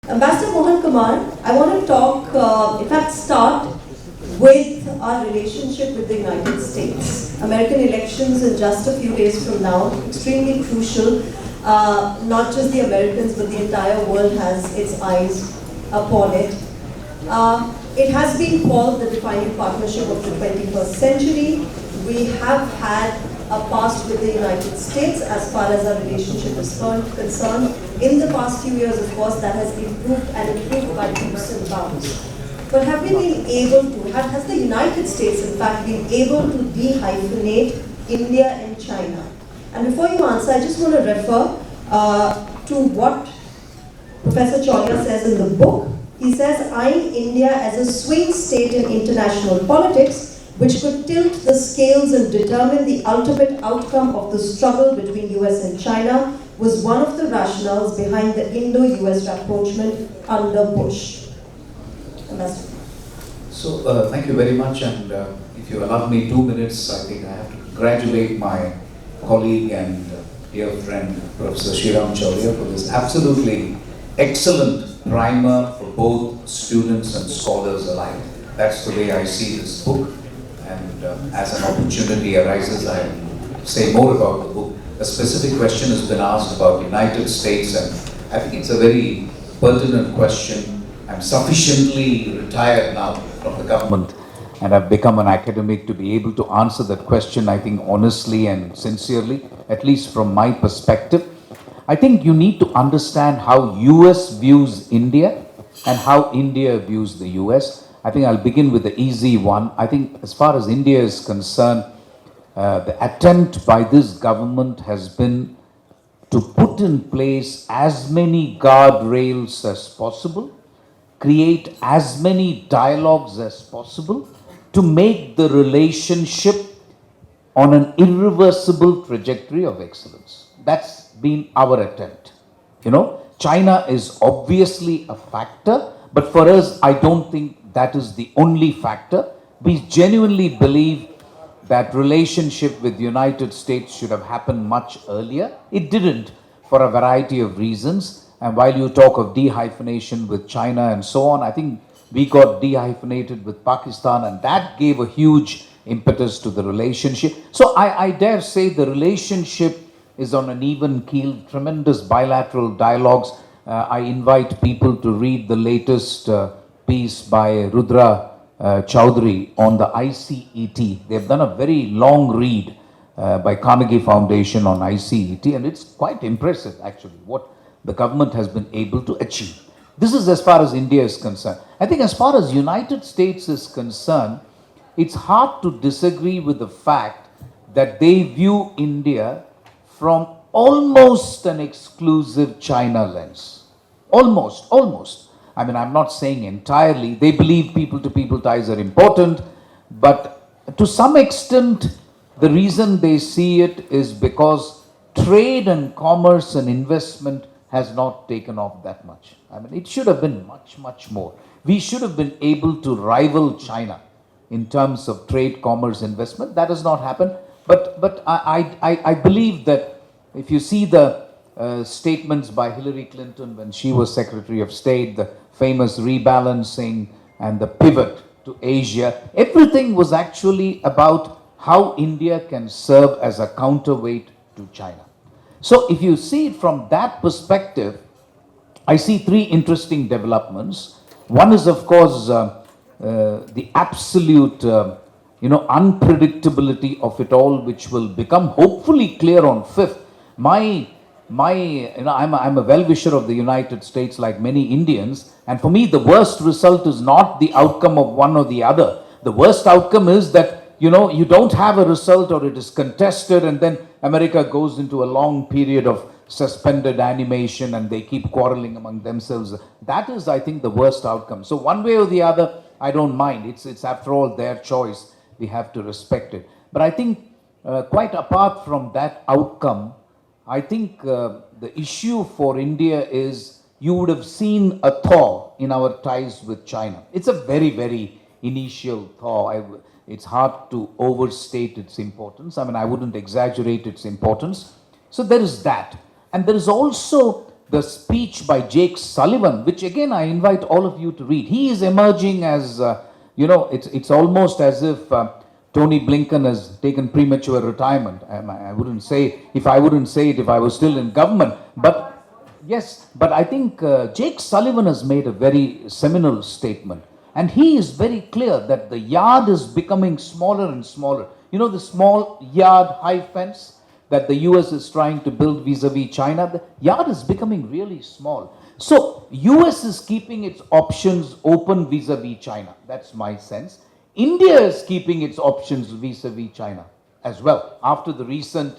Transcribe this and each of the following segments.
Ambassador Mohan Kumar, I want to talk, in fact, start with our relationship with the United States. American elections in just a few days from now, extremely crucial. Not just the Americans, but the entire world has its eyes upon it. It has been called the defining partnership of the 21st century. We have had a past with the United States as far as our relationship is concerned. In the past few years, of course, that has improved and improved by leaps and bounds. But have we been able to, has the United States in fact been able to dehyphenate India and China? And before you answer, I just want to refer to what Professor Chaulia says in the book. He says, eyeing India as a swing state in international politics, which could tilt the scales and determine the ultimate outcome of the struggle between US and China, was one of the rationales behind the Indo-US rapprochement under Bush. Ambassador. So, thank you very much, and if you allow me 2 minutes, I think I have to congratulate my colleague and dear friend, Professor Sreeram Chaulia, for this absolutely excellent primer for both students and scholars alike. That's the way I see this book, and as an opportunity arises, I'll say more about the book. A specific question has been asked about the United States, and I think it's a very pertinent question. I'm sufficiently retired now from the government, and I've become an academic to be able to answer that question, I think, honestly and sincerely, at least from my perspective. I think you need to understand how US views India and how India views the US. I think I'll begin with the easy one. I think as far as India is concerned, the attempt by this government has been to put in place as many guardrails as possible, create as many dialogues as possible to make the relationship on an irreversible trajectory of excellence. That's been our attempt. China is obviously a factor, but for us, I don't think that is the only factor. We genuinely believe that relationship with the United States should have happened much earlier. It didn't for a variety of reasons. And while you talk of dehyphenation with China and so on, I think we got dehyphenated with Pakistan, and that gave a huge impetus to the relationship. So I dare say the relationship is on an even keel, tremendous bilateral dialogues. I invite people to read the latest piece by Rudra Chaudhary on the ICET. They've done a very long read by Carnegie Foundation on ICET, and it's quite impressive actually what the government has been able to achieve. This is as far as India is concerned. I think as far as United States is concerned, it's hard to disagree with the fact that they view India from almost an exclusive China lens. Almost. I mean, I'm not saying entirely. They believe people-to-people ties are important, but to some extent, the reason they see it is because trade and commerce and investment has not taken off that much. I mean, it should have been much more. We should have been able to rival China in terms of trade, commerce, investment. That has not happened. But I believe that if you see the statements by Hillary Clinton when she was Secretary of State, the famous rebalancing and the pivot to Asia, everything was actually about how India can serve as a counterweight to China. So if you see it from that perspective, I see three interesting developments. One is, of course, the absolute unpredictability of it all, which will become hopefully clear on 5th. I'm a well-wisher of the United States like many Indians, and for me the worst result is not the outcome of one or the other. The worst outcome is that you don't have a result, or it is contested, and then America goes into a long period of suspended animation and they keep quarreling among themselves. That is, I think, the worst outcome. So one way or the other, I don't mind. It's after all their choice. We have to respect it. But I think quite apart from that outcome, I think the issue for India is you would have seen a thaw in our ties with China. It's a very initial thaw. It's hard to overstate its importance. I mean, I wouldn't exaggerate its importance. So there is that. And there is also the speech by Jake Sullivan, which again I invite all of you to read. He is emerging as, it's almost as if Tony Blinken has taken premature retirement. I wouldn't say if I was still in government, but yes, but I think Jake Sullivan has made a very seminal statement, and he is very clear that the yard is becoming smaller and smaller. You know, the small yard high fence that the US is trying to build vis-a-vis China, the yard is becoming really small. So US is keeping its options open vis-a-vis China. That's my sense. India is keeping its options vis-a-vis China as well after the recent,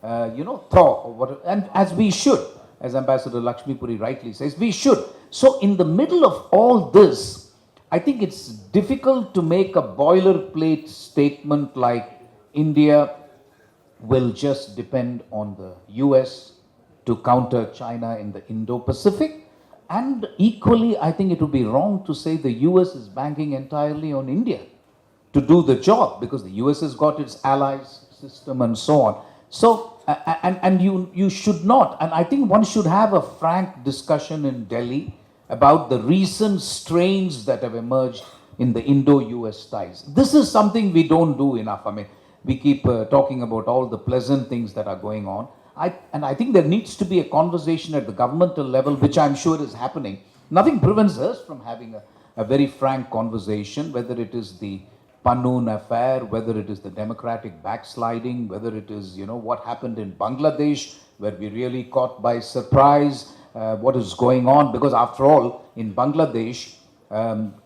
thaw or whatever, and as we should, as Ambassador Lakshmi Puri rightly says, we should. So in the middle of all this, I think it's difficult to make a boilerplate statement like India will just depend on the US to counter China in the Indo-Pacific. And equally, I think it would be wrong to say the US is banking entirely on India to do the job, because the US has got its allies system and so on. So, and you should not, and I think one should have a frank discussion in Delhi about the recent strains that have emerged in the Indo-US ties. This is something we don't do enough. I mean, we keep talking about all the pleasant things that are going on. And I think there needs to be a conversation at the governmental level, which I'm sure is happening. Nothing prevents us from having a very frank conversation, whether it is the Pannoon affair, whether it is the democratic backsliding, whether it is, what happened in Bangladesh, where we really caught by surprise what is going on. Because after all, in Bangladesh,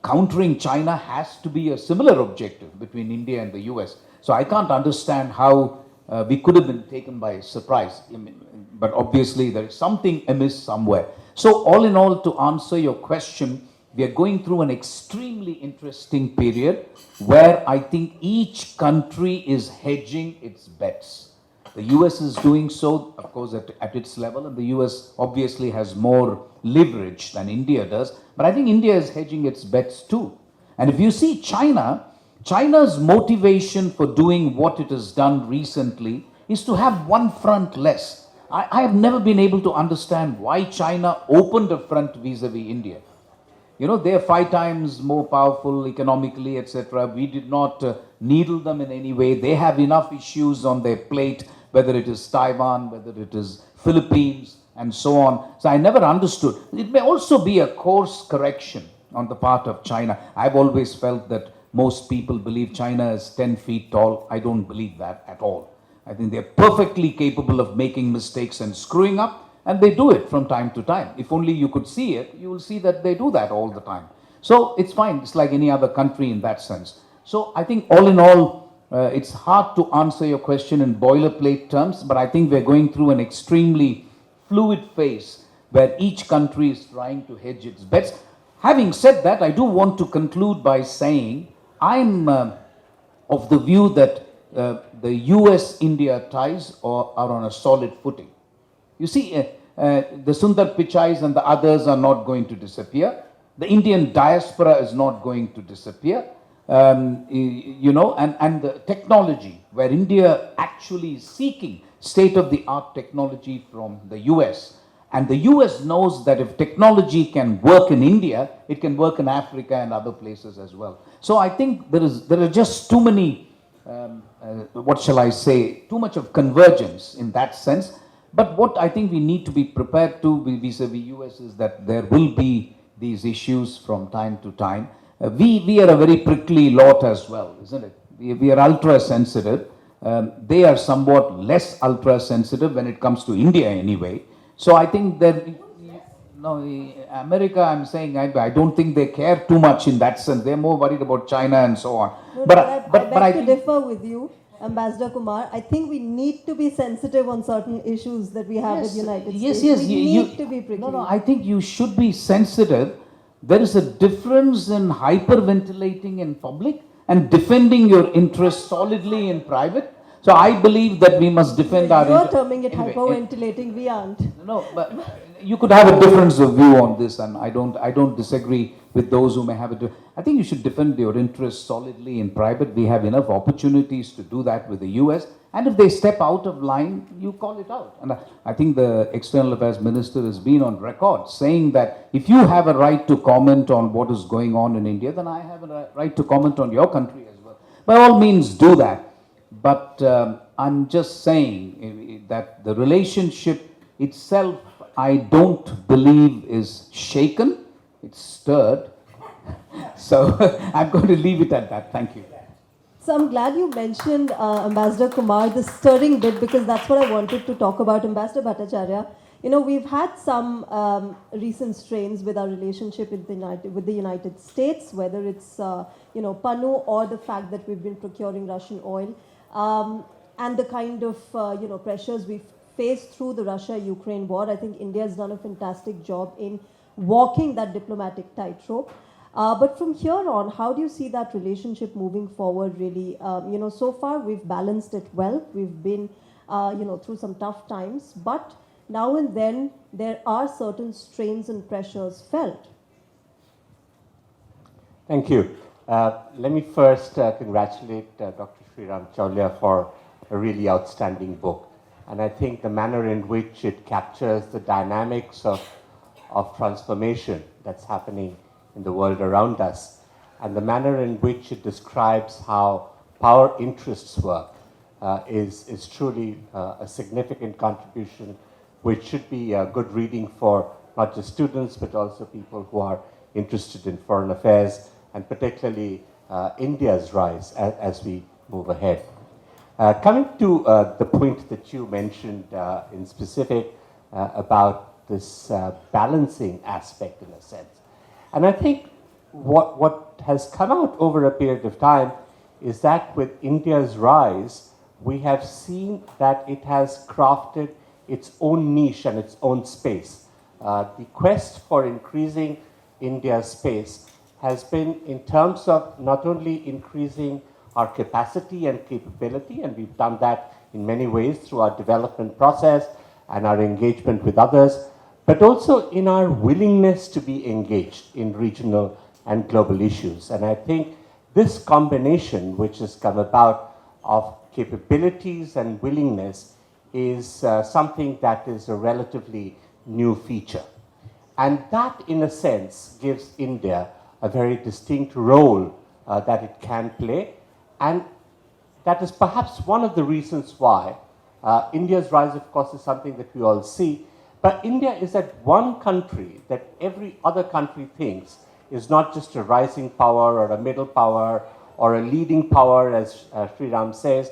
countering China has to be a similar objective between India and the US. So I can't understand how we could have been taken by surprise. But obviously there is something amiss somewhere. So all in all, to answer your question, we are going through an extremely interesting period where I think each country is hedging its bets. The US is doing so, of course, at its level, and the US obviously has more leverage than India does. But I think India is hedging its bets too. And if you see China's motivation for doing what it has done recently is to have one front less. I have never been able to understand why China opened a front vis-a-vis India. They are 5 times more powerful economically, etc. We did not needle them in any way. They have enough issues on their plate, whether it is Taiwan, whether it is Philippines, and so on. So I never understood. It may also be a course correction on the part of China. I've always felt that most people believe China is 10 feet tall. I don't believe that at all. I think they're perfectly capable of making mistakes and screwing up, and they do it from time to time. If only you could see it, you will see that they do that all the time. So it's fine. It's like any other country in that sense. So I think all in all, it's hard to answer your question in boilerplate terms, but I think we're going through an extremely fluid phase where each country is trying to hedge its bets. Having said that, I do want to conclude by saying I'm of the view that the US-India ties are on a solid footing. You see, the Sundar Pichais and the others are not going to disappear. The Indian diaspora is not going to disappear. And the technology, where India actually is seeking state-of-the-art technology from the US. And the US knows that if technology can work in India, it can work in Africa and other places as well. So I think there are just too many, too much of convergence in that sense. But what I think we need to be prepared to vis-a-vis US is that there will be these issues from time to time. We are a very prickly lot as well, isn't it? We are ultra-sensitive. They are somewhat less ultra-sensitive when it comes to India anyway. So I think that, America, I'm saying, I don't think they care too much in that sense. They're more worried about China and so on. No, but I beg to differ with you, Ambassador Kumar. I think we need to be sensitive on certain issues that we have with the United States. Yes, we need to be prickly. No, I think you should be sensitive. There is a difference in hyperventilating in public and defending your interests solidly in private. So I believe that we must defend our interests. You're terming it hyperventilating, we aren't. No, but you could have a difference of view on this, and I don't disagree with those who may have it. I think you should defend your interests solidly in private. We have enough opportunities to do that with the US, And if they step out of line, you call it out. And I think the External Affairs Minister has been on record saying that if you have a right to comment on what is going on in India, then I have a right to comment on your country as well. By all means, do that. But I'm just saying that the relationship itself, I don't believe is shaken, it's stirred. So I'm going to leave it at that. Thank you. So I'm glad you mentioned Ambassador Kumar, the stirring bit, because that's what I wanted to talk about. Ambassador Bhattacharya, you know, we've had some recent strains with our relationship with the United States, whether it's you know, PANU or the fact that we've been procuring Russian oil, and the kind of you know, pressures we've faced through the Russia-Ukraine war. I think India has done a fantastic job in walking that diplomatic tightrope. But from here on, how do you see that relationship moving forward, really? You know, so far we've balanced it well. We've been, you know, through some tough times, but now and then there are certain strains and pressures felt. Thank you. Let me first congratulate Dr. Sreeram Chaulia for a really outstanding book. And I think the manner in which it captures the dynamics of transformation that's happening in the world around us, and the manner in which it describes how power interests work is truly a significant contribution, which should be good reading for not just students, but also people who are interested in foreign affairs, and particularly India's rise as we move ahead. Coming to the point that you mentioned in specific about this balancing aspect, in a sense. And I think what has come out over a period of time is that with India's rise, we have seen that it has crafted its own niche and its own space. The quest for increasing India's space has been in terms of not only increasing our capacity and capability, and we've done that in many ways through our development process and our engagement with others, but also in our willingness to be engaged in regional and global issues. And I think this combination, which has come about of capabilities and willingness, is something that is a relatively new feature. And that, in a sense, gives India a very distinct role that it can play. And that is perhaps one of the reasons why India's rise, of course, is something that we all see. But India is that one country that every other country thinks is not just a rising power or a middle power or a leading power, as Sreeram says,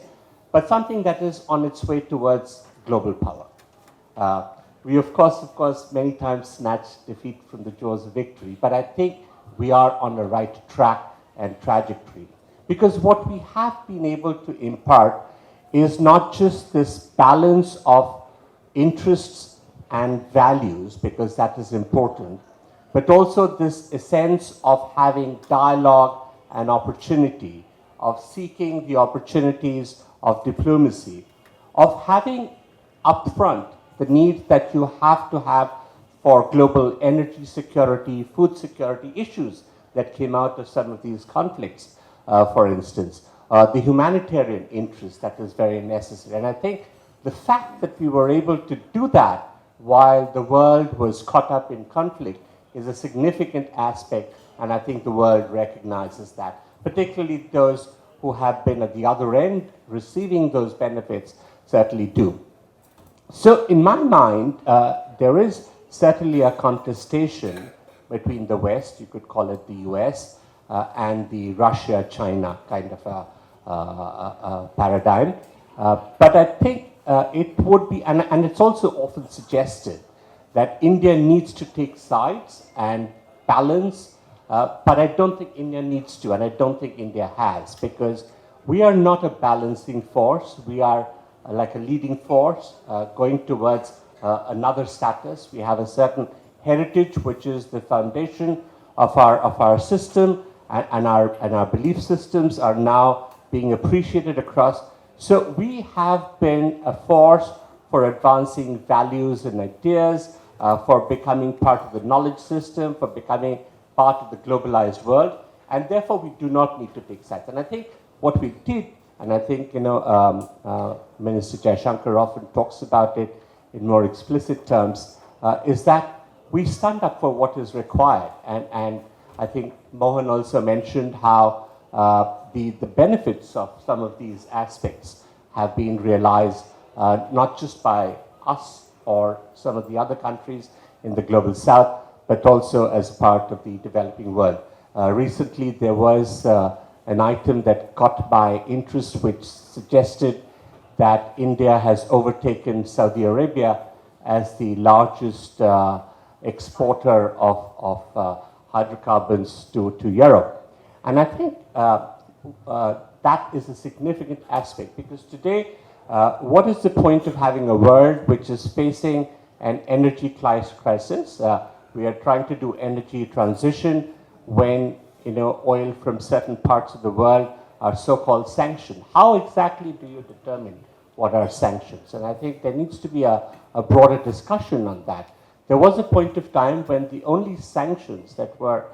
but something that is on its way towards global power. We, of course, many times snatch defeat from the jaws of victory, but I think we are on the right track and trajectory. Because what we have been able to impart is not just this balance of interests and values, because that is important, but also this sense of having dialogue and opportunity, of seeking the opportunities of diplomacy, of having upfront the need that you have to have for global energy security, food security issues that came out of some of these conflicts, for instance, the humanitarian interest that is very necessary. And I think the fact that we were able to do that while the world was caught up in conflict is a significant aspect, and I think the world recognizes that, particularly those who have been at the other end receiving those benefits certainly do. So in my mind, there is certainly a contestation between the West, you could call it the US, and the Russia-China kind of a paradigm. But I think it would be, and it's also often suggested that India needs to take sides and balance, but I don't think India needs to, and I don't think India has, because we are not a balancing force. We are like a leading force going towards another status. We have a certain heritage, which is the foundation of our system, and our belief systems are now being appreciated across. So we have been a force for advancing values and ideas, for becoming part of the knowledge system, for becoming part of the globalized world, and therefore we do not need to take sides. And I think what we did And I think, Minister Jaishankar often talks about it in more explicit terms, is that we stand up for what is required. And I think Mohan also mentioned how the benefits of some of these aspects have been realized not just by us or some of the other countries in the global south, but also as part of the developing world. Recently, there was an item that caught my interest, which suggested that India has overtaken Saudi Arabia as the largest exporter of hydrocarbons to Europe. And I think that is a significant aspect, because today, what is the point of having a world which is facing an energy crisis? We are trying to do energy transition when oil from certain parts of the world are so-called sanctioned. How exactly do you determine what are sanctions? And I think there needs to be a broader discussion on that. There was a point of time when the only sanctions that were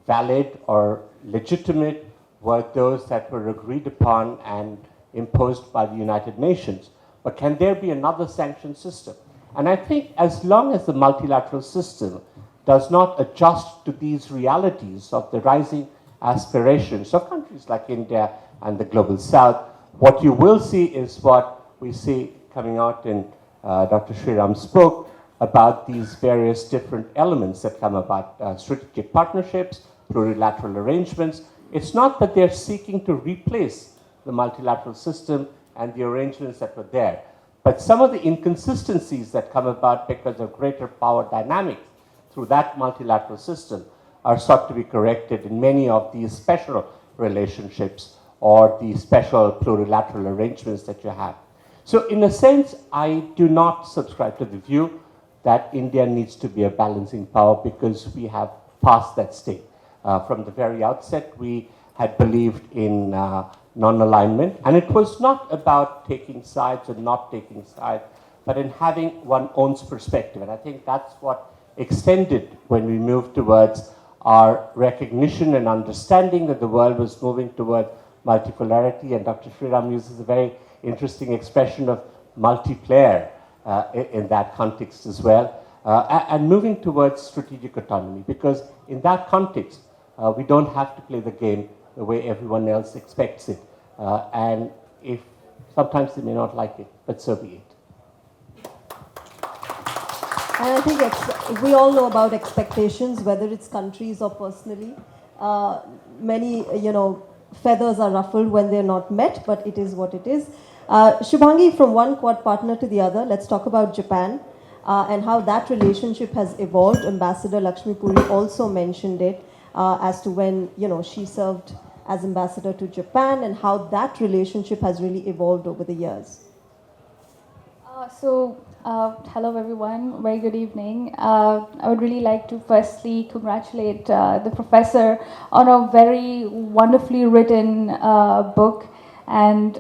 valid or legitimate were those that were agreed upon and imposed by the United Nations. But can there be another sanction system? And I think as long as the multilateral system does not adjust to these realities of the rising aspirations of countries like India and the global south, what you will see is what we see coming out in Dr. Sreeram's book about these various different elements that come about, strategic partnerships, plurilateral arrangements. It's not that they're seeking to replace the multilateral system and the arrangements that were there, but some of the inconsistencies that come about because of greater power dynamics through that multilateral system are sought to be corrected in many of these special relationships or the special plurilateral arrangements that you have. So in a sense, I do not subscribe to the view that India needs to be a balancing power, because we have passed that state. From the very outset, we had believed in non-alignment, and it was not about taking sides or not taking sides, but in having one's own perspective. And I think that's what extended when we moved towards our recognition and understanding that the world was moving toward multipolarity. And Dr. Sreeram uses a very interesting expression of multiplayer in that context as well, and moving towards strategic autonomy, because in that context, we don't have to play the game the way everyone else expects it. And if sometimes they may not like it, but so be it. And I think we all know about expectations, whether it's countries or personally. Many, feathers are ruffled when they're not met, but it is what it is. Shubhangi, from one Quad partner to the other, let's talk about Japan and how that relationship has evolved. Ambassador Lakshmi Puri also mentioned it as to when, she served as ambassador to Japan, and how that relationship has really evolved over the years. Hello everyone, very good evening. I would really like to firstly congratulate the professor on a very wonderfully written book. And,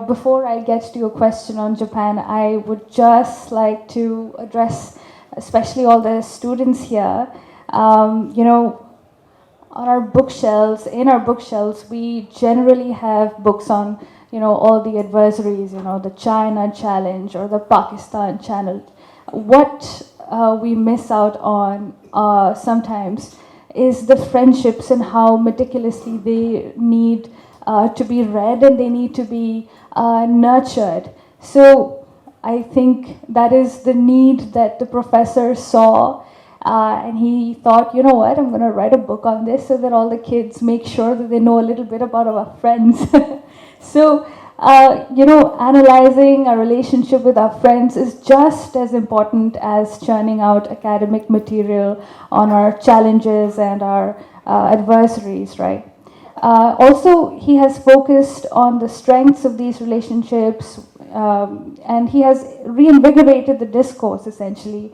before I get to your question on Japan, I would just like to address especially all the students here. On our bookshelves, we generally have books on all the adversaries, the China challenge or the Pakistan challenge. What we miss out on sometimes is the friendships and how meticulously they need to be read, and they need to be nurtured. So I think that is the need that the professor saw, and he thought, you know what, I'm going to write a book on this so that all the kids make sure that they know a little bit about our friends. So, analyzing our relationship with our friends is just as important as churning out academic material on our challenges and our adversaries, right? Also, he has focused on the strengths of these relationships, and he has reinvigorated the discourse, essentially.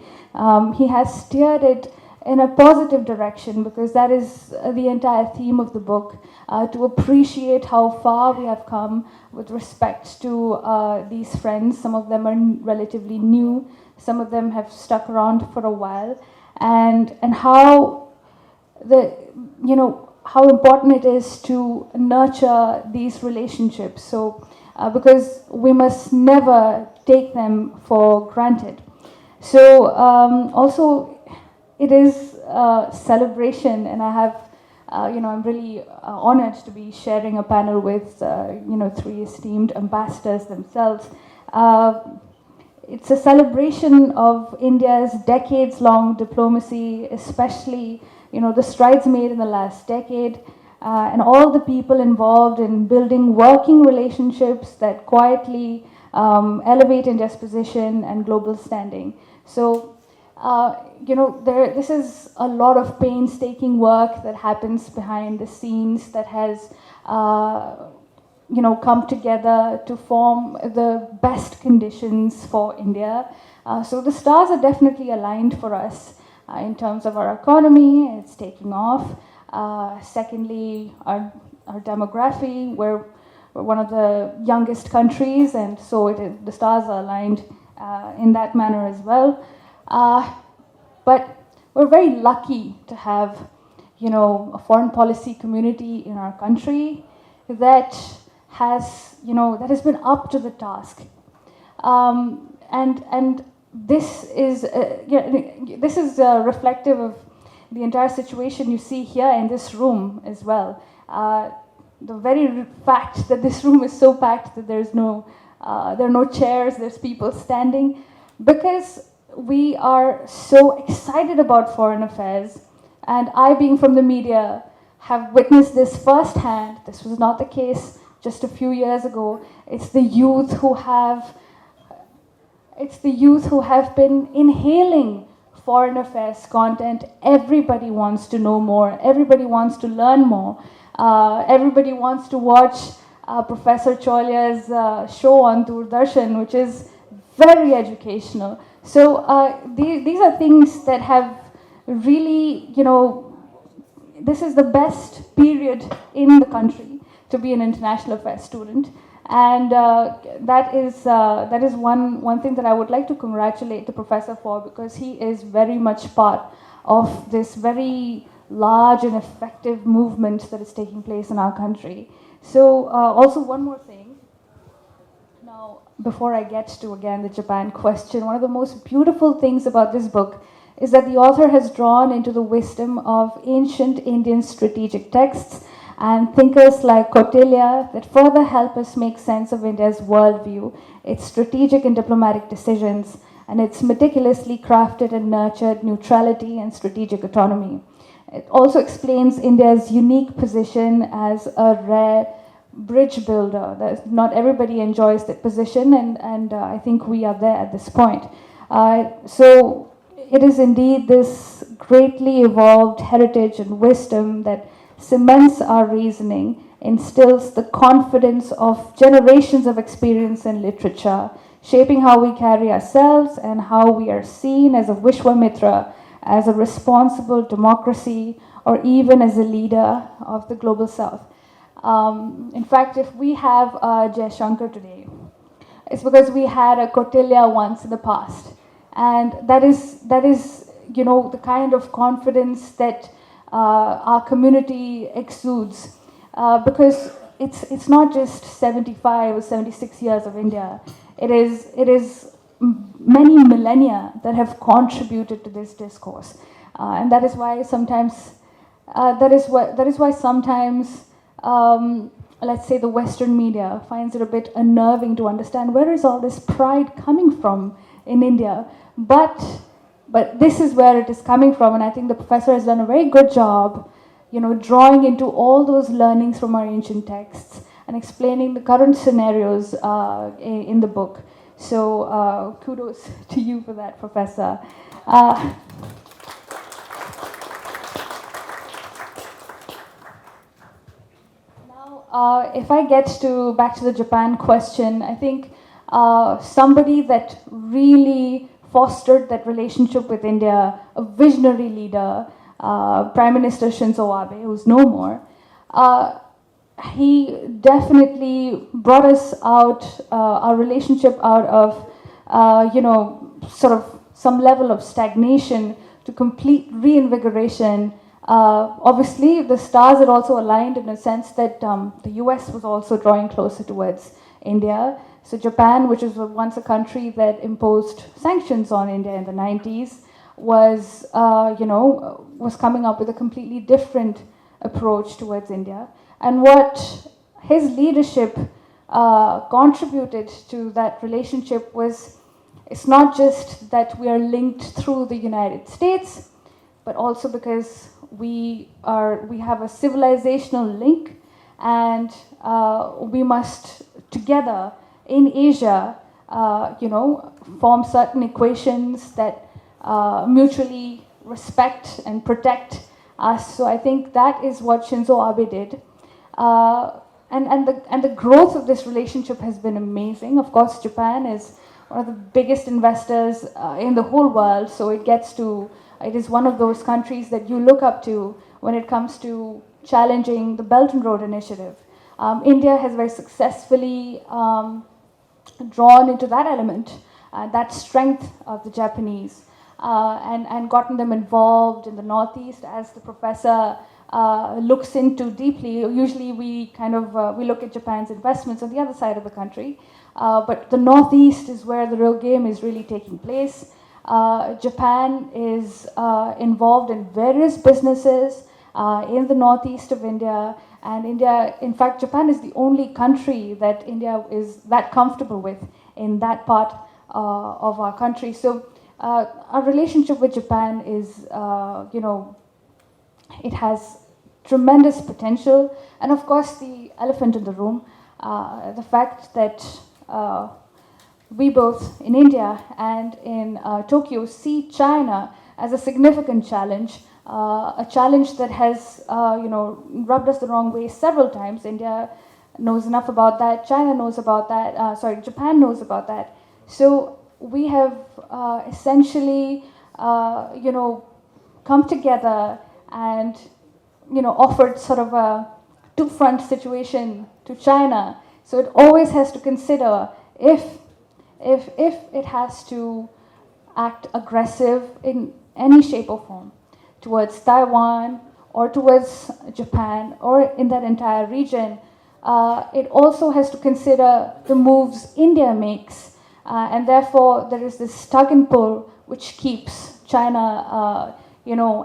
He has steered it in a positive direction, because that is the entire theme of the book, to appreciate how far we have come with respect to these friends. Some of them are relatively new, some of them have stuck around for a while, and how how important it is to nurture these relationships. So, because we must never take them for granted. So, also, it is a celebration, and I have, I'm really honored to be sharing a panel with, three esteemed ambassadors themselves. It's a celebration of India's decades-long diplomacy, especially, the strides made in the last decade, and all the people involved in building working relationships that quietly elevate India's position and global standing. So, this is a lot of painstaking work that happens behind the scenes that has, come together to form the best conditions for India. So the stars are definitely aligned for us in terms of our economy. It's taking off. Secondly, our demography. We're one of the youngest countries, and so the stars are aligned in that manner as well. But we're very lucky to have, a foreign policy community in our country that has, been up to the task. And this is, reflective of the entire situation you see here in this room as well. The very fact that this room is so packed that there are no chairs, there's people standing, because we are so excited about foreign affairs, and I, being from the media, have witnessed this firsthand. This was not the case just a few years ago. It's the youth who have been inhaling foreign affairs content. Everybody wants to know more. Everybody wants to learn more. Everybody wants to watch Professor Chaulia's show on Doordarshan, which is very educational. So these are things that have really, this is the best period in the country to be an international affairs student. And that is one thing that I would like to congratulate the professor for, because he is very much part of this very large and effective movement that is taking place in our country. So also one more thing. Now, before I get to, again, the Japan question, one of the most beautiful things about this book is that the author has drawn into the wisdom of ancient Indian strategic texts and thinkers like Kautilya that further help us make sense of India's worldview, its strategic and diplomatic decisions, and its meticulously crafted and nurtured neutrality and strategic autonomy. It also explains India's unique position as a rare bridge builder. Not everybody enjoys that position, and I think we are there at this point. So it is indeed this greatly evolved heritage and wisdom that cements our reasoning, instills the confidence of generations of experience in literature, shaping how we carry ourselves and how we are seen as a Vishwamitra, as a responsible democracy, or even as a leader of the global south. In fact, if we have Jai Shankar today, it's because we had a Kautilya once in the past. And that is the kind of confidence that our community exudes, because it's not just 75 or 76 years of India. It is many millennia that have contributed to this discourse, and that is why sometimes let's say the Western media finds it a bit unnerving to understand where is all this pride coming from in India, but this is where it is coming from, and I think the professor has done a very good job, drawing into all those learnings from our ancient texts and explaining the current scenarios in the book. So kudos to you for that, Professor. Now, if I get back to the Japan question, I think somebody that really fostered that relationship with India, a visionary leader, Prime Minister Shinzo Abe, who's no more, he definitely brought us out, our relationship out of, sort of some level of stagnation to complete reinvigoration Obviously, the stars are also aligned in a sense that the US was also drawing closer towards India. So Japan, which was once a country that imposed sanctions on India in the 90s, was coming up with a completely different approach towards India. And what his leadership contributed to that relationship was, it's not just that we are linked through the United States, but also because we have a civilizational link, and we must together in Asia, form certain equations that mutually respect and protect us. So I think that is what Shinzo Abe did. And the growth of this relationship has been amazing. Of course, Japan is one of the biggest investors in the whole world, so it is one of those countries that you look up to when it comes to challenging the Belt and Road Initiative. India has very successfully drawn into that element, that strength of the Japanese, and gotten them involved in the Northeast, as the professor looks into deeply. Usually we look at Japan's investments on the other side of the country, but the Northeast is where the real game is really taking place. Japan is involved in various businesses in the Northeast of India, and India, in fact, Japan is the only country that India is that comfortable with in that part of our country. So our relationship with Japan is, it has tremendous potential. And of course, the elephant in the room, the fact that we both in India and in Tokyo see China as a significant challenge, a challenge that has rubbed us the wrong way several times. India knows enough about that, China knows about that, Japan knows about that. So we have essentially come together and offered sort of a two-front situation to China. So it always has to consider if it has to act aggressive in any shape or form towards Taiwan or towards Japan or in that entire region, it also has to consider the moves India makes, and therefore there is this tug and pull which keeps China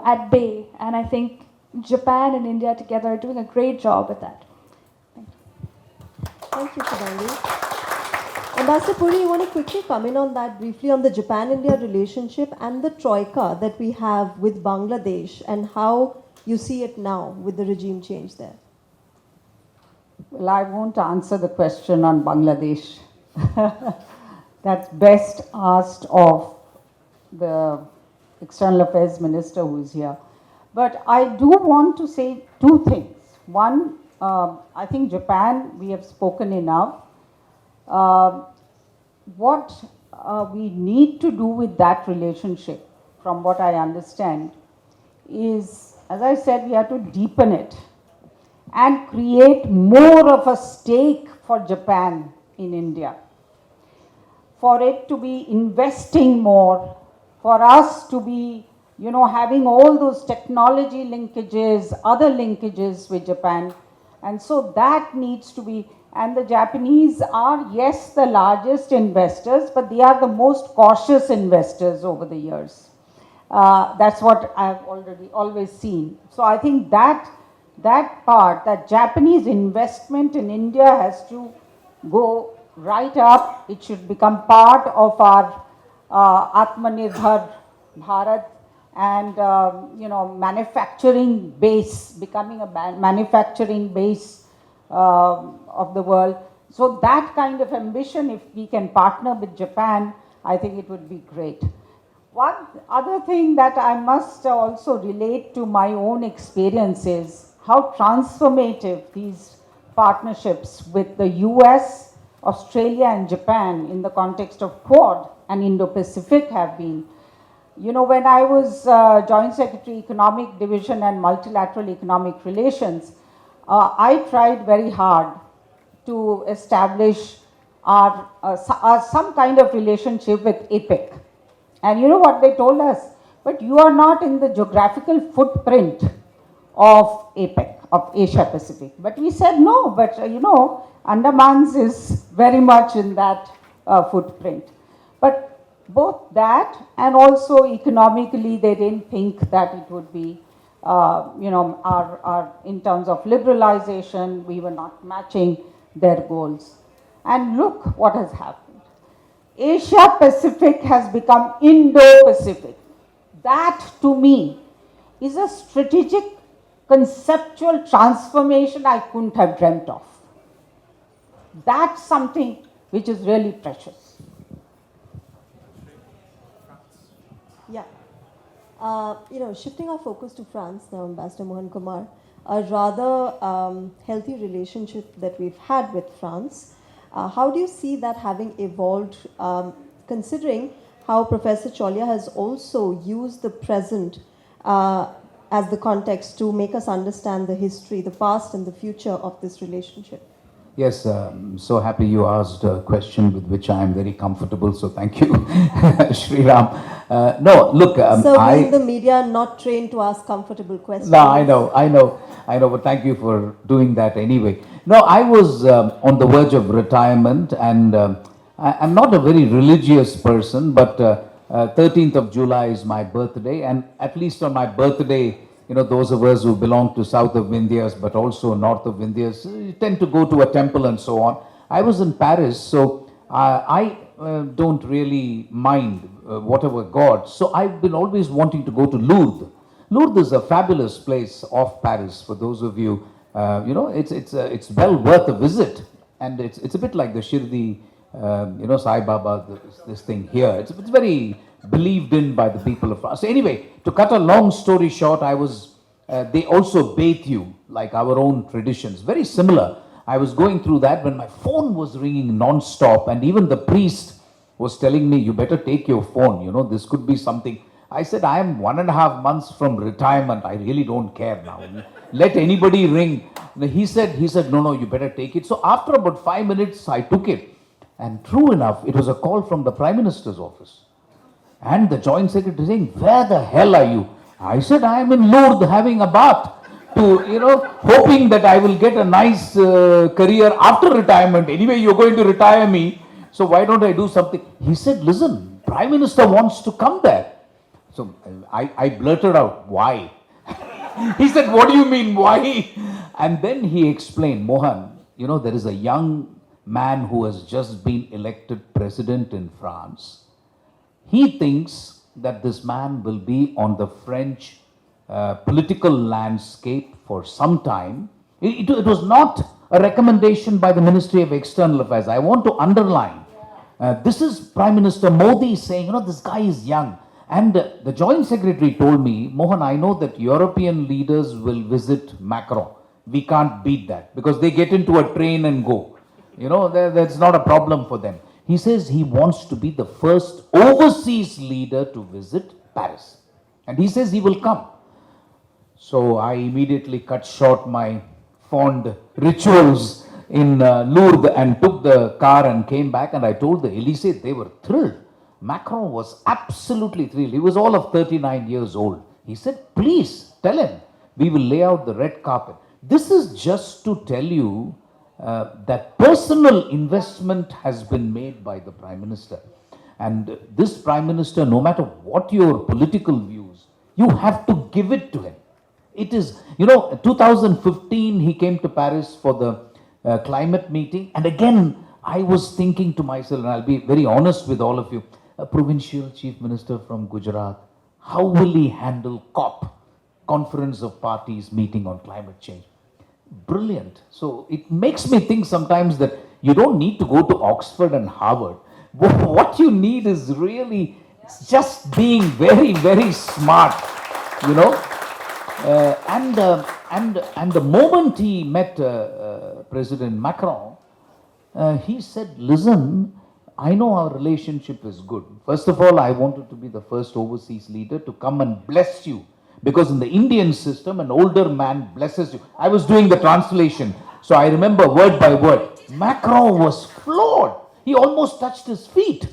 at bay. And I think Japan and India together are doing a great job at that. Thank you, Shubhangi. Ambassador Puri, you want to quickly comment on that briefly, on the Japan-India relationship and the troika that we have with Bangladesh and how you see it now with the regime change there? Well, I won't answer the question on Bangladesh. That's best asked of the External Affairs Minister who is here. But I do want to say two things. One, I think Japan, we have spoken enough. What we need to do with that relationship, from what I understand, is, as I said, we have to deepen it and create more of a stake for Japan in India. For it to be investing more, for us to be, having all those technology linkages, other linkages with Japan. And so that needs to be, and the Japanese are, yes, the largest investors, but they are the most cautious investors over the years. That's what I've always seen. So I think that part, that Japanese investment in India has to go right up. It should become part of our Atmanirbhar Bharat and manufacturing base, becoming a manufacturing base of the world. So that kind of ambition, if we can partner with Japan, I think it would be great. One other thing that I must also relate to my own experience is how transformative these partnerships with the US, Australia and Japan in the context of Quad and Indo-Pacific have been. When I was Joint Secretary Economic Division and Multilateral Economic Relations, I tried very hard to establish some kind of relationship with APEC. And you know what they told us? But you are not in the geographical footprint of APEC, of Asia Pacific. But we said no, but Andamans is very much in that footprint. But both that and also economically, they didn't think that it would be, our in terms of liberalization, we were not matching their goals. And look what has happened. Asia Pacific has become Indo-Pacific. That to me is a strategic conceptual transformation I couldn't have dreamt of. That's something which is really precious. Yeah. Shifting our focus to France now, Ambassador Mohan Kumar, a rather healthy relationship that we've had with France. How do you see that having evolved, considering how Professor Chaulia has also used the present as the context to make us understand the history, the past and the future of this relationship? Yes, so happy you asked a question with which I am very comfortable, so thank you, Sreeram. No, look, so we in the media are not trained to ask comfortable questions. No, I know, but thank you for doing that anyway. No, I was on the verge of retirement, and I'm not a very religious person, but 13th of July is my birthday, and at least on my birthday, those of us who belong to south of India, but also north of India, tend to go to a temple and so on. I was in Paris, so I don't really mind whatever god. So I've been always wanting to go to Lourdes. Lourdes is a fabulous place off Paris. For those of you, it's well worth a visit, and it's a bit like the Shirdi, Sai Baba, this thing here. It's very believed in by the people of France. So anyway, to cut a long story short, they also bathe you like our own traditions, very similar. I was going through that when my phone was ringing non-stop, and even the priest was telling me, you better take your phone, this could be something. I said, I am 1.5 months from retirement. I really don't care now. Let anybody ring. He said, no, you better take it. So after about 5 minutes, I took it. And true enough, it was a call from the Prime Minister's office. And the Joint Secretary saying, where the hell are you? I said, I am in Lourdes having a bath, hoping that I will get a nice career after retirement. Anyway, you're going to retire me, so why don't I do something? He said, listen, Prime Minister wants to come there. So I blurted out, why? He said, what do you mean, why? And then he explained, Mohan, there is a young man who has just been elected president in France. He thinks that this man will be on the French political landscape for some time. It was not a recommendation by the Ministry of External Affairs. I want to underline, this is Prime Minister Modi saying, this guy is young. And the Joint Secretary told me, Mohan, I know that European leaders will visit Macron. We can't beat that because they get into a train and go. That's not a problem for them. He says he wants to be the first overseas leader to visit Paris. And he says he will come. So I immediately cut short my fond rituals in Lourdes and took the car and came back, and I told the Elysee, they were thrilled. Macron was absolutely thrilled. He was all of 39 years old. He said, please tell him, we will lay out the red carpet. This is just to tell you that personal investment has been made by the Prime Minister. And this Prime Minister, no matter what your political views, you have to give it to him. It is, 2015 he came to Paris for the climate meeting. And again, I was thinking to myself, and I'll be very honest with all of you, a provincial chief minister from Gujarat, how will he handle COP, Conference of Parties meeting on climate change? Brilliant. So it makes me think sometimes that you don't need to go to Oxford and Harvard. What you need is really just being very, very smart, and the moment he met President Macron, he said, listen, I know our relationship is good. First of all, I wanted to be the first overseas leader to come and bless you. Because in the Indian system, an older man blesses you. I was doing the translation, so I remember word by word. Macron was floored. He almost touched his feet.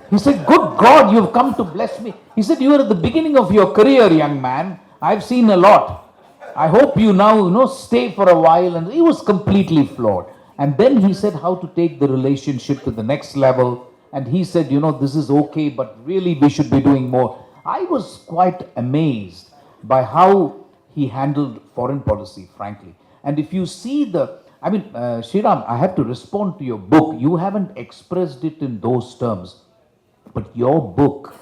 He said, good God, you've come to bless me. He said, you are at the beginning of your career, young man. I've seen a lot. I hope you now, stay for a while. And he was completely floored. And then he said how to take the relationship to the next level. And he said, this is okay, but really we should be doing more. I was quite amazed by how he handled foreign policy, frankly. And if you see Sriram, I have to respond to your book. You haven't expressed it in those terms, but your book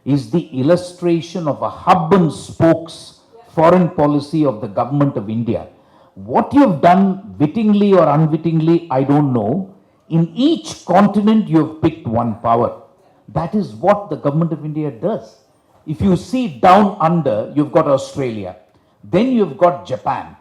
is the illustration of a hub and spokes foreign policy of the government of India. What you've done, wittingly or unwittingly, I don't know. In each continent, you have picked one power. That is what the government of India does. If you see down under, you've got Australia. Then you've got Japan.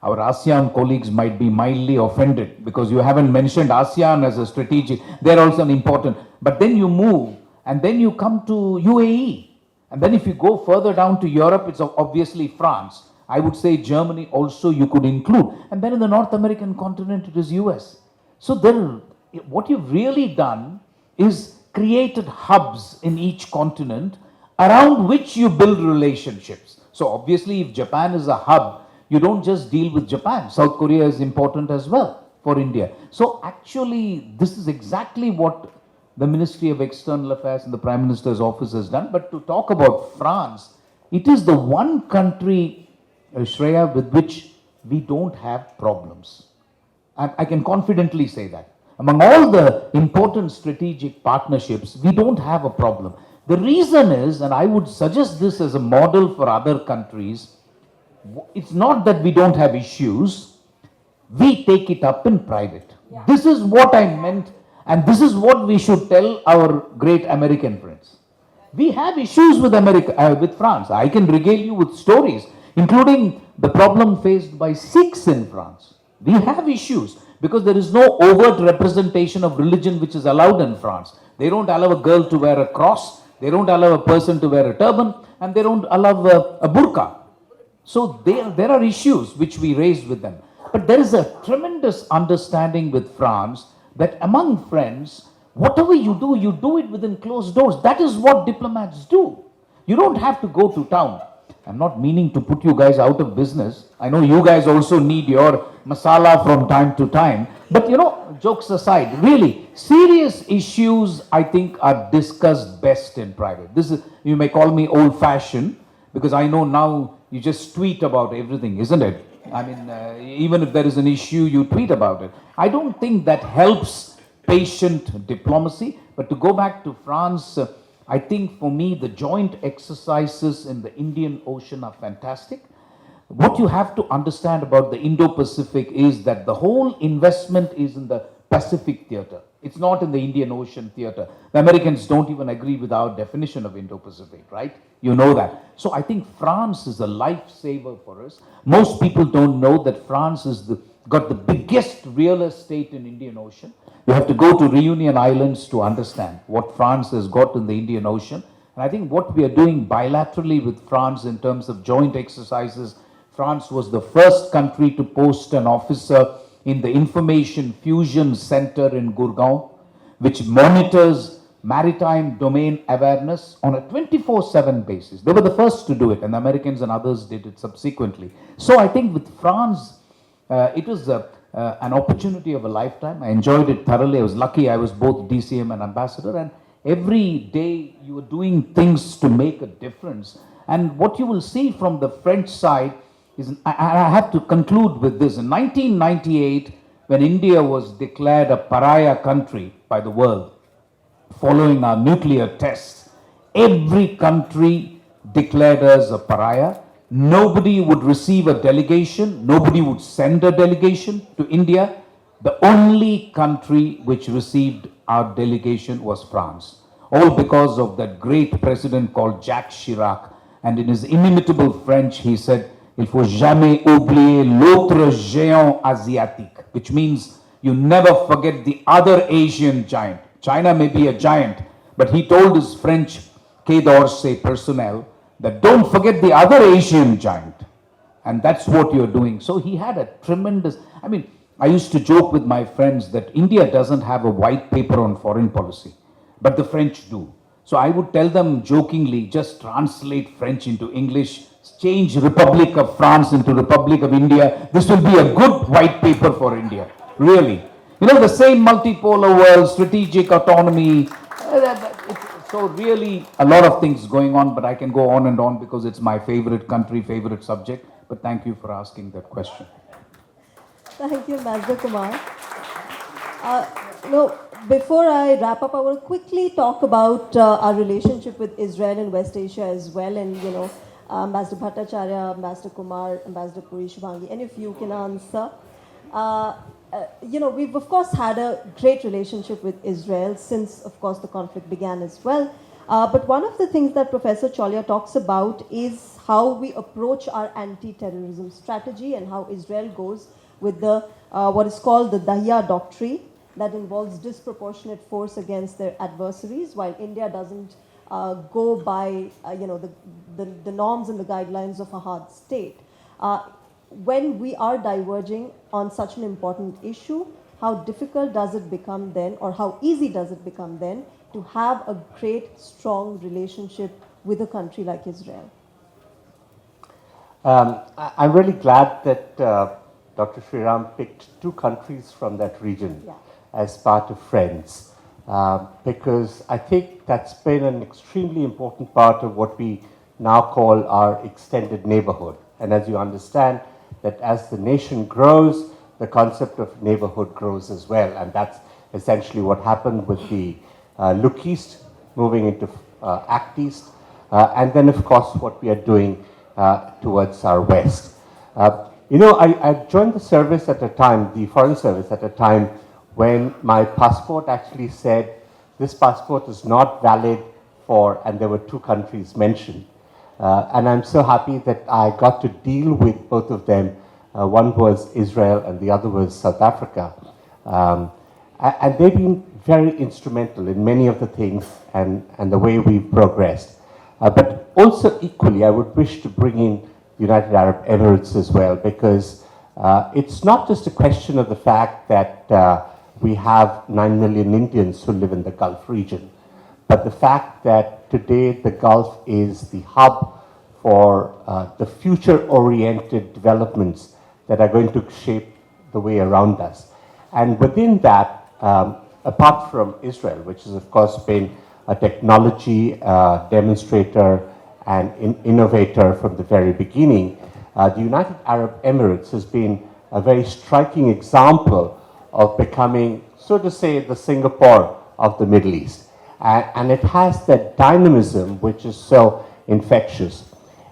Our ASEAN colleagues might be mildly offended because you haven't mentioned ASEAN as a strategic. They're also important. But then you move and then you come to UAE. And then if you go further down to Europe, it's obviously France. I would say Germany also you could include. And then in the North American continent, it is US. So what you've really done is created hubs in each continent around which you build relationships. So obviously, if Japan is a hub, you don't just deal with Japan. South Korea is important as well for India. So actually, this is exactly what the Ministry of External Affairs and the Prime Minister's office has done. But to talk about France, it is the one country, Shreya, with which we don't have problems. And I can confidently say that. Among all the important strategic partnerships, we don't have a problem. The reason is, and I would suggest this as a model for other countries, it's not that we don't have issues, we take it up in private. Yeah. This is what I meant, and this is what we should tell our great American friends. We have issues with with France. I can regale you with stories, including the problem faced by Sikhs in France. We have issues because there is no overt representation of religion which is allowed in France. They don't allow a girl to wear a cross, they don't allow a person to wear a turban, and they don't allow a burqa. So there are issues which we raise with them. But there is a tremendous understanding with France that among friends, whatever you do it within closed doors. That is what diplomats do. You don't have to go to town. I'm not meaning to put you guys out of business. I know you guys also need your masala from time to time. But jokes aside, really, serious issues, I think, are discussed best in private. You may call me old-fashioned, because I know now you just tweet about everything, isn't it? I mean, even if there is an issue, you tweet about it. I don't think that helps patient diplomacy. But to go back to France, I think for me, the joint exercises in the Indian Ocean are fantastic. What you have to understand about the Indo-Pacific is that the whole investment is in the Pacific theater. It's not in the Indian Ocean theater. The Americans don't even agree with our definition of Indo-Pacific, right? You know that. So I think France is a lifesaver for us. Most people don't know that France is got the biggest real estate in Indian Ocean. You have to go to Reunion Islands to understand what France has got in the Indian Ocean. And I think what we are doing bilaterally with France in terms of joint exercises, France was the first country to post an officer in the Information Fusion Center in Gurgaon, which monitors maritime domain awareness on a 24/7 basis. They were the first to do it, and the Americans and others did it subsequently. So I think with France, it was an opportunity of a lifetime. I enjoyed it thoroughly. I was lucky. I was both DCM and ambassador, and every day you were doing things to make a difference. And what you will see from the French side is, I have to conclude with this. In 1998, when India was declared a pariah country by the world, following our nuclear tests, every country declared us a pariah. Nobody would receive a delegation. Nobody would send a delegation to India. The only country which received our delegation was France. All because of that great president called Jacques Chirac. And in his inimitable French, he said, "Il faut jamais oublier l'autre géant asiatique," which means you never forget the other Asian giant. China may be a giant, but he told his French Quai d'Orsay personnel that don't forget the other Asian giant. And that's what you're doing. So he had a tremendous, I used to joke with my friends that India doesn't have a white paper on foreign policy, but the French do. So I would tell them jokingly, just translate French into English change Republic of France into Republic of India. This will be a good white paper for India, really. You know, the same multipolar world, strategic autonomy. So really a lot of things going on, but I can go on and on because it's my favorite country, favorite subject. But thank you for asking that question. Thank you, Ambassador Kumar. No, before I wrap up, I want to quickly talk about our relationship with Israel and West Asia as well. And, Ambassador Bhattacharya, Ambassador Kumar, Ambassador Puri, Shubhangi, any of you can answer. We've of course had a great relationship with Israel since, of course, the conflict began as well. But one of the things that Professor Chaulia talks about is how we approach our anti-terrorism strategy and how Israel goes with the what is called the Dahiya doctrine that involves disproportionate force against their adversaries, while India doesn't go by the norms and the guidelines of a hard state. When we are diverging on such an important issue, how difficult does it become then, or how easy does it become then, to have a great, strong relationship with a country like Israel? I'm really glad that Dr. Sreeram picked two countries from that region as part of Friends, because I think that's been an extremely important part of what we now call our extended neighborhood. And as you understand, that as the nation grows, the concept of neighborhood grows as well. And that's essentially what happened with the Look East moving into Act East. And then, of course, what we are doing towards our West. I joined the service at a time, the Foreign Service, at a time when my passport actually said, this passport is not valid for, and there were two countries mentioned. And I'm so happy that I got to deal with both of them. One was Israel and the other was South Africa. And they've been very instrumental in many of the things and the way we've progressed. But also equally, I would wish to bring in the United Arab Emirates as well, because it's not just a question of the fact that we have 9 million Indians who live in the Gulf region, but the fact that today the Gulf is the hub for the future-oriented developments that are going to shape the way around us. And within that, apart from Israel, which has of course been a technology demonstrator and innovator from the very beginning, the United Arab Emirates has been a very striking example of becoming, so to say, the Singapore of the Middle East. And it has that dynamism which is so infectious.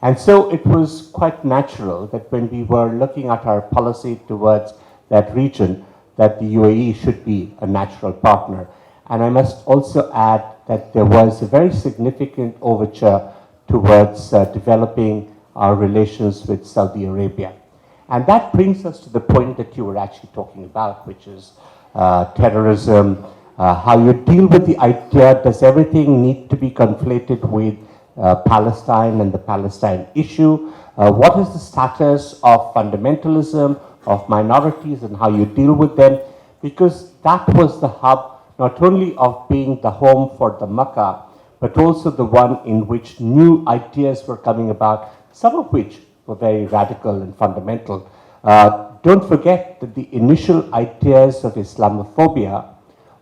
And so it was quite natural that when we were looking at our policy towards that region, that the UAE should be a natural partner. And I must also add that there was a very significant overture towards developing our relations with Saudi Arabia. And that brings us to the point that you were actually talking about, which is terrorism, how you deal with the idea, does everything need to be conflated with Palestine and the Palestine issue? What is the status of fundamentalism, of minorities, and how you deal with them? Because that was the hub not only of being the home for the Makkah, but also the one in which new ideas were coming about, some of which were very radical and fundamental. Don't forget that the initial ideas of Islamophobia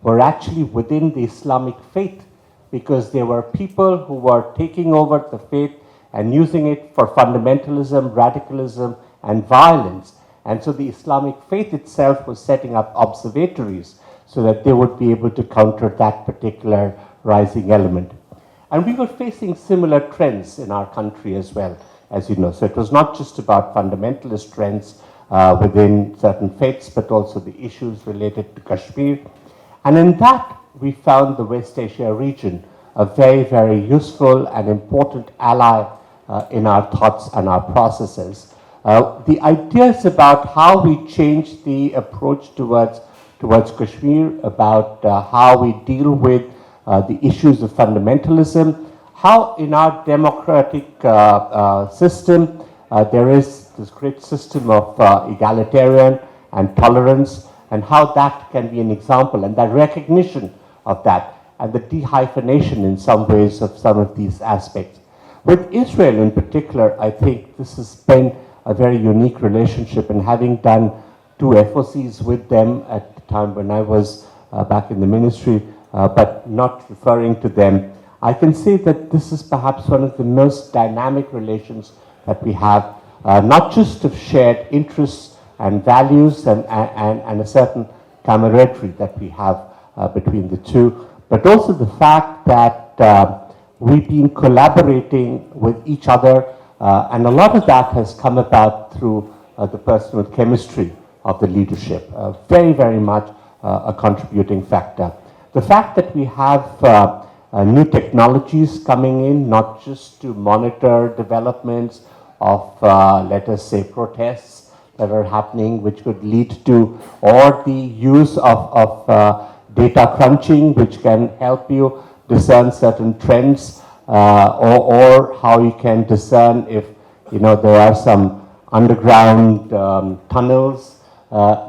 were actually within the Islamic faith, because there were people who were taking over the faith and using it for fundamentalism, radicalism, and violence. And so the Islamic faith itself was setting up observatories so that they would be able to counter that particular rising element. And we were facing similar trends in our country as well, as you know. So it was not just about fundamentalist trends within certain faiths, but also the issues related to Kashmir. And in that, we found the West Asia region a very, very useful and important ally in our thoughts and our processes. The ideas about how we change the approach towards Kashmir, about how we deal with the issues of fundamentalism, how in our democratic system there is this great system of egalitarian and tolerance, and how that can be an example, and that recognition of that, and the dehyphenation in some ways of some of these aspects. With Israel in particular, I think this has been a very unique relationship, and having done 2 FOCs with them at the time when I was back in the ministry, but not referring to them, I can say that this is perhaps one of the most dynamic relations that we have, not just of shared interests and values and a certain camaraderie that we have between the two, but also the fact that we've been collaborating with each other, and a lot of that has come about through the personal chemistry of the leadership. Very, very much a contributing factor. The fact that we have new technologies coming in, not just to monitor developments of, let us say, protests that are happening, which could lead to, or the use of data crunching, which can help you discern certain trends, or how you can discern if there are some underground tunnels.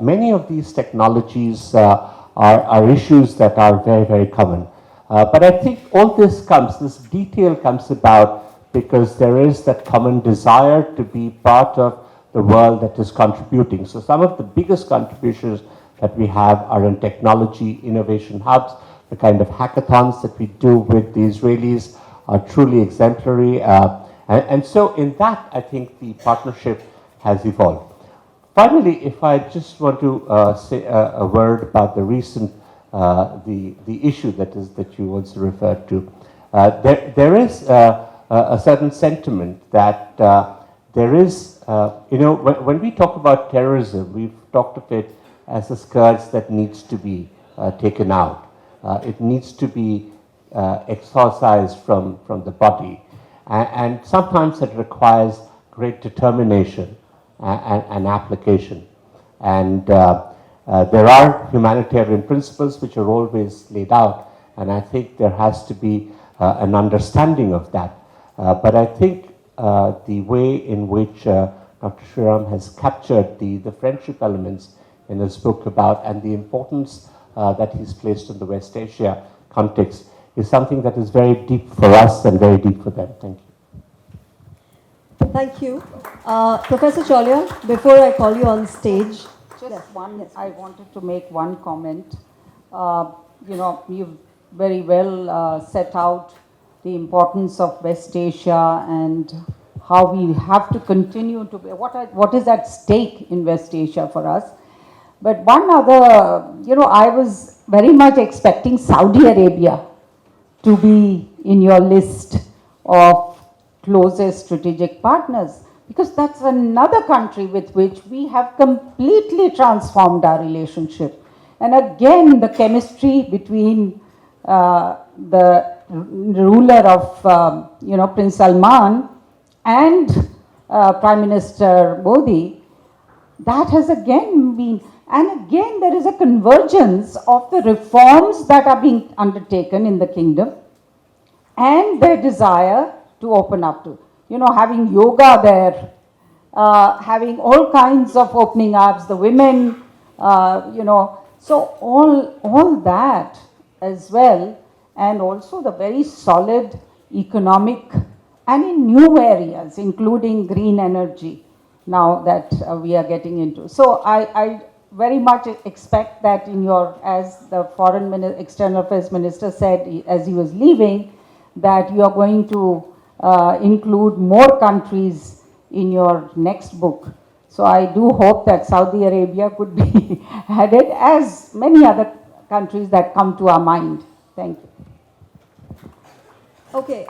Many of these technologies are issues that are very, very common. But I think all this detail comes about because there is that common desire to be part of the world that is contributing. So some of the biggest contributions that we have are in technology innovation hubs. The kind of hackathons that we do with the Israelis are truly exemplary. And so in that, I think the partnership has evolved. Finally, if I just want to say a word about the recent, the issue that you also referred to. There is a certain sentiment that there is, when we talk about terrorism, we've talked of it as a scourge that needs to be taken out. It needs to be exorcised from the body. And sometimes it requires great determination and application. And there are humanitarian principles which are always laid out, and I think there has to be an understanding of that. But I think the way in which Dr. Sreeram has captured the friendship elements in his book about, and the importance that he's placed in the West Asia context, is something that is very deep for us and very deep for them. Thank you. Thank you. Professor Chaulia, before I call you on stage. I wanted to make one comment. You've very well set out the importance of West Asia and how we have to continue to be, what is at stake in West Asia for us. But one other, I was very much expecting Saudi Arabia to be in your list of closest strategic partners, because that's another country with which we have completely transformed our relationship. And again, the chemistry between the ruler of, Prince Salman and Prime Minister Modi, that has again been, and again there is a convergence of the reforms that are being undertaken in the kingdom and their desire to open up to, having yoga there, having all kinds of opening ups, the women, so all that as well, and also the very solid economic and in new areas, including green energy, now that we are getting into. So I very much expect that in your, as the External Affairs Minister said as he was leaving, that you are going to include more countries in your next book. So I do hope that Saudi Arabia could be added, as many other countries that come to our mind. Thank you. Okay,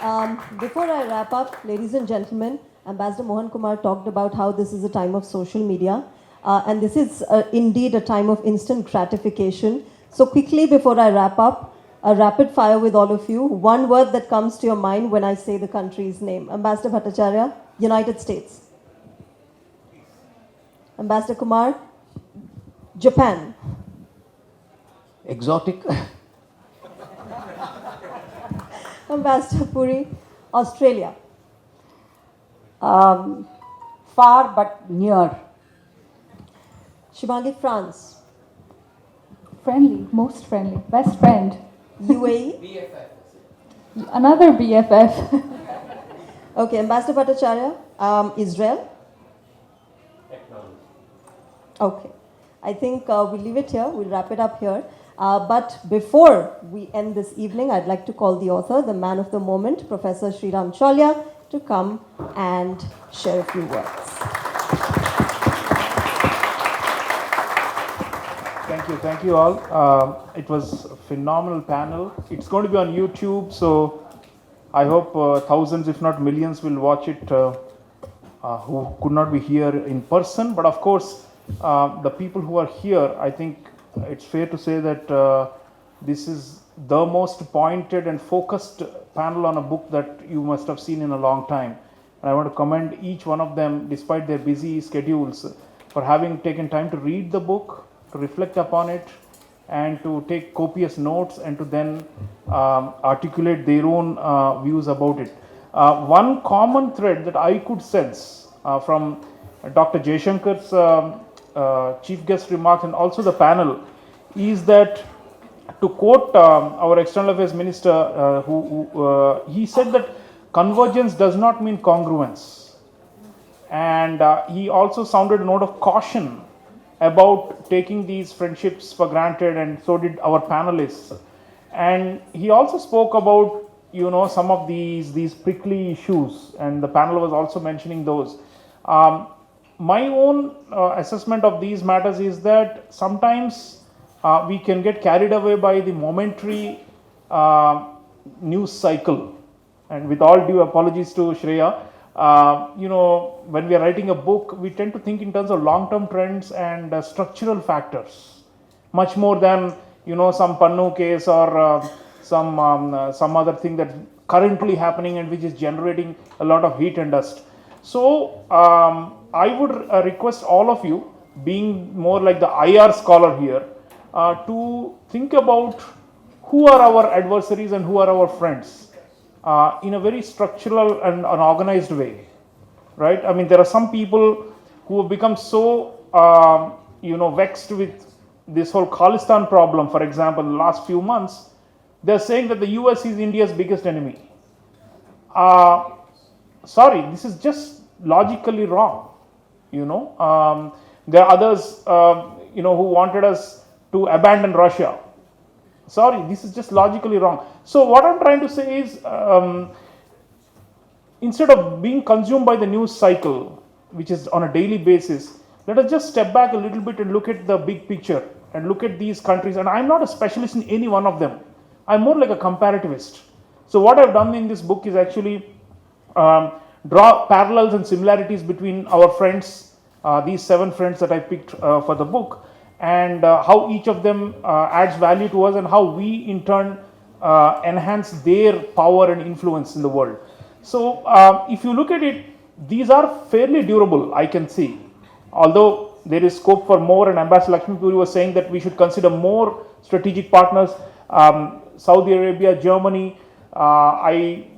before I wrap up, ladies and gentlemen, Ambassador Mohan Kumar talked about how this is a time of social media, and this is indeed a time of instant gratification. So quickly, before I wrap up, a rapid fire with all of you. One word that comes to your mind when I say the country's name. Ambassador Bhattacharya, United States. Ambassador Kumar, Japan. Exotic. Ambassador Puri, Australia. Far but near. Shubhangi, France. Friendly, most friendly, best friend. UAE. Another BFF. Okay, Ambassador Bhattacharya, Israel. Okay, I think we'll leave it here. We'll wrap it up here. But before we end this evening, I'd like to call the author, the man of the moment, Professor Sreeram Chaulia, to come and share a few words. Thank you all. It was a phenomenal panel. It's going to be on YouTube, so I hope thousands, if not millions, will watch it who could not be here in person. But of course, the people who are here, I think it's fair to say that this is the most pointed and focused panel on a book that you must have seen in a long time. And I want to commend each one of them, despite their busy schedules, for having taken time to read the book, to reflect upon it, and to take copious notes, and to then articulate their own views about it. One common thread that I could sense from Dr. Jaishankar's chief guest remarks and also the panel is that, to quote our External Affairs Minister, he said that convergence does not mean congruence. And he also sounded a note of caution about taking these friendships for granted, and so did our panelists. And he also spoke about, some of these prickly issues, and the panel was also mentioning those. My own assessment of these matters is that sometimes we can get carried away by the momentary news cycle. And with all due apologies to Shreya, when we are writing a book, we tend to think in terms of long-term trends and structural factors, much more than some Pannu case or some other thing that's currently happening and which is generating a lot of heat and dust. So I would request all of you, being more like the IR scholar here, to think about who are our adversaries and who are our friends in a very structural and an organized way, right? I mean, there are some people who have become so vexed with this whole Khalistan problem. For example, the last few months, they're saying that the US is India's biggest enemy. Sorry, this is just logically wrong. There are others, who wanted us to abandon Russia. Sorry, this is just logically wrong. So what I'm trying to say is, instead of being consumed by the news cycle, which is on a daily basis, let us just step back a little bit and look at the big picture and look at these countries. And I'm not a specialist in any one of them. I'm more like a comparativist. So what I've done in this book is actually draw parallels and similarities between our friends, these 7 friends that I picked for the book, and how each of them adds value to us, and how we in turn enhance their power and influence in the world. So if you look at it, these are fairly durable, I can see. Although there is scope for more, and Ambassador Lakshmi Puri was saying that we should consider more strategic partners. Saudi Arabia, Germany,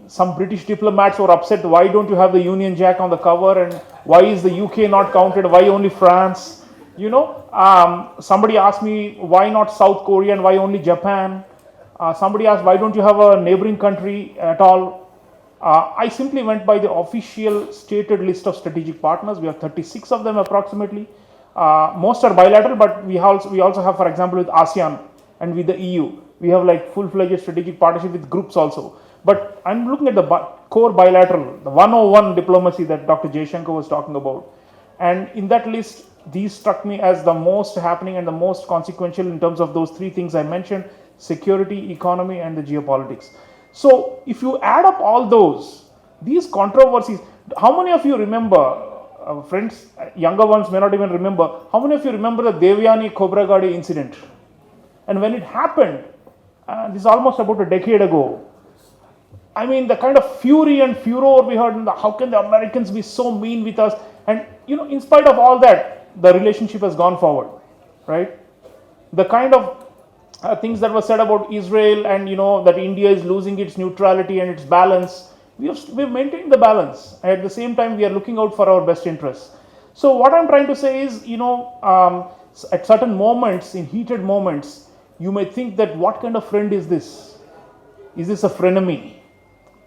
some British diplomats were upset, why don't you have the Union Jack on the cover, and why is the UK not counted, why only France? Somebody asked me, why not South Korea and why only Japan? Somebody asked, why don't you have a neighboring country at all? I simply went by the official stated list of strategic partners. We have 36 of them approximately. Most are bilateral, but we also have, for example, with ASEAN and with the EU. We have like full-fledged strategic partnership with groups also. But I'm looking at the core bilateral, the 101 diplomacy that Dr. Jaishankar was talking about. And in that list, these struck me as the most happening and the most consequential in terms of those 3 things I mentioned: security, economy, and the geopolitics. So if you add up all these controversies, how many of you remember, friends, younger ones may not even remember, how many of you remember the Devyani Khobragade incident? And when it happened, this is almost about a decade ago. I mean, the kind of fury and furor we heard, how can the Americans be so mean with us? And, in spite of all that, the relationship has gone forward, right? The kind of things that were said about Israel and, that India is losing its neutrality and its balance, we've maintained the balance. And at the same time, we are looking out for our best interests. So what I'm trying to say is, at certain moments, in heated moments, you may think that what kind of friend is this? Is this a frenemy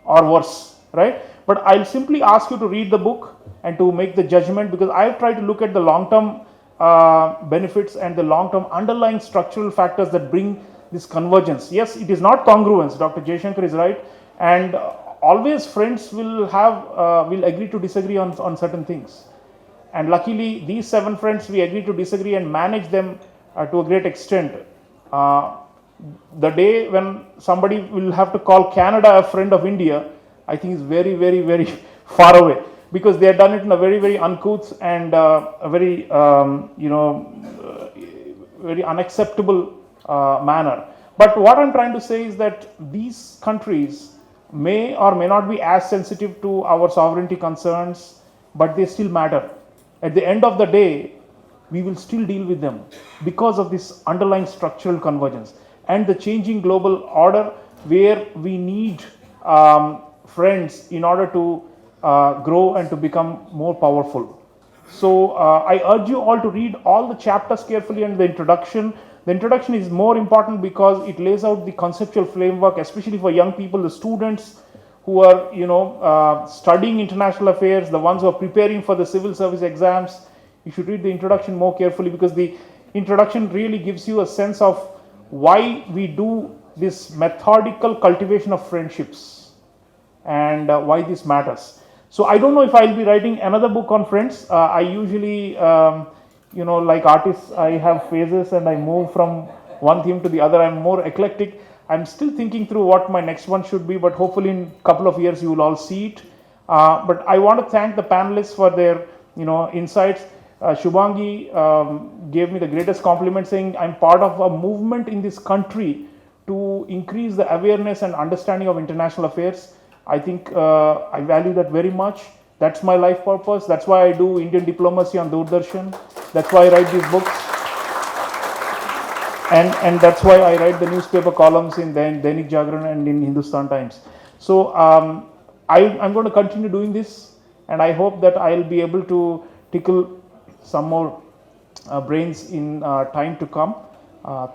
or worse, right? But I'll simply ask you to read the book and to make the judgment, because I've tried to look at the long-term benefits and the long-term underlying structural factors that bring this convergence. Yes, it is not congruence. Dr. Jaishankar is right, and always friends will agree to disagree on certain things. And luckily, these 7 friends, we agree to disagree and manage them to a great extent. The day when somebody will have to call Canada a friend of India, I think is very, very, very far away, because they have done it in a very, very uncouth and a very, very unacceptable manner. But what I'm trying to say is that these countries may or may not be as sensitive to our sovereignty concerns, but they still matter. At the end of the day, we will still deal with them because of this underlying structural convergence and the changing global order, where we need friends in order to grow and to become more powerful. So I urge you all to read all the chapters carefully and the introduction. The introduction is more important because it lays out the conceptual framework, especially for young people, the students who are studying international affairs, the ones who are preparing for the civil service exams. You should read the introduction more carefully, because the introduction really gives you a sense of why we do this methodical cultivation of friendships and why this matters. So I don't know if I'll be writing another book on friends. I usually, like artists, I have phases and I move from one theme to the other. I'm more eclectic. I'm still thinking through what my next one should be, but hopefully in a couple of years you will all see it. But I want to thank the panelists for their insights. Shubhangi gave me the greatest compliment, saying I'm part of a movement in this country to increase the awareness and understanding of international affairs. I think I value that very much. That's my life purpose. That's why I do Indian diplomacy on Doordarshan. That's why I write these books. And that's why I write the newspaper columns in Dainik Jagran and in Hindustan Times. So I'm going to continue doing this, and I hope that I'll be able to tickle some more brains in time to come.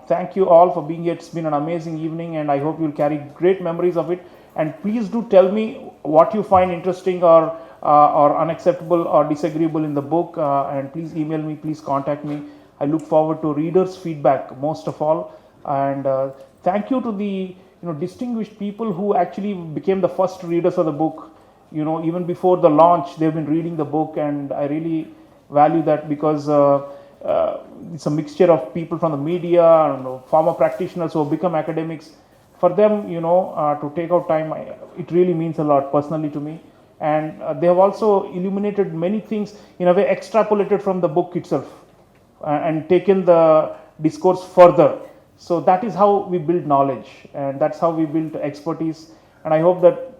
Thank you all for being here. It's been an amazing evening, and I hope you'll carry great memories of it. And please do tell me what you find interesting or unacceptable or disagreeable in the book. And please email me, please contact me. I look forward to readers' feedback most of all. And thank you to the distinguished people who actually became the first readers of the book. Even before the launch, they've been reading the book, and I really value that, because it's a mixture of people from the media and former practitioners who have become academics. For them, to take out time, it really means a lot personally to me. And they have also illuminated many things, in a way extrapolated from the book itself and taken the discourse further. So that is how we build knowledge, and that's how we build expertise. And I hope that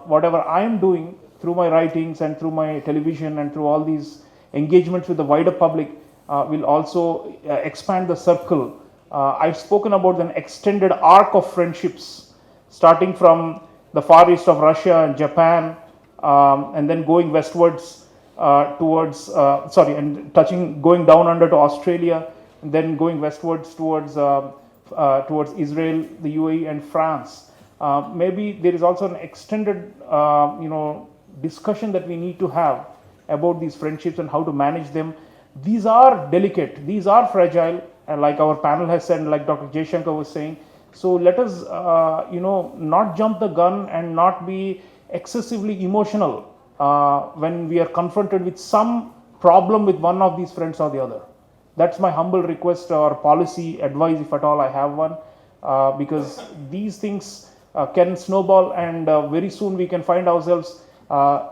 whatever I am doing through my writings and through my television and through all these engagements with the wider public will also expand the circle. I've spoken about an extended arc of friendships, starting from the far east of Russia and Japan, and then going westwards going down under to Australia, and then going westwards towards Israel, the UAE, and France. Maybe there is also an extended, discussion that we need to have about these friendships and how to manage them. These are delicate, these are fragile, and like our panel has said, and like Dr. Jaishankar was saying. So let us, not jump the gun and not be excessively emotional when we are confronted with some problem with one of these friends or the other. That's my humble request or policy advice, if at all I have one, because these things can snowball, and very soon we can find ourselves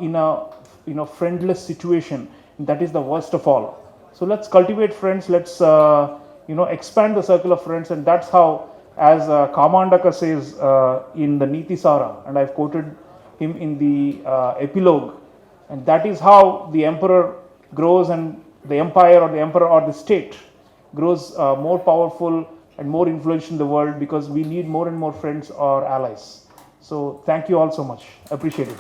in a friendless situation. That is the worst of all. So let's cultivate friends. Let's expand the circle of friends, and that's how, as Kamandaka says in the Niti Sara, and I've quoted him in the epilogue, and that is how the emperor grows, and the empire or the emperor or the state grows more powerful and more influential in the world, because we need more and more friends or allies. So thank you all so much. Appreciate it.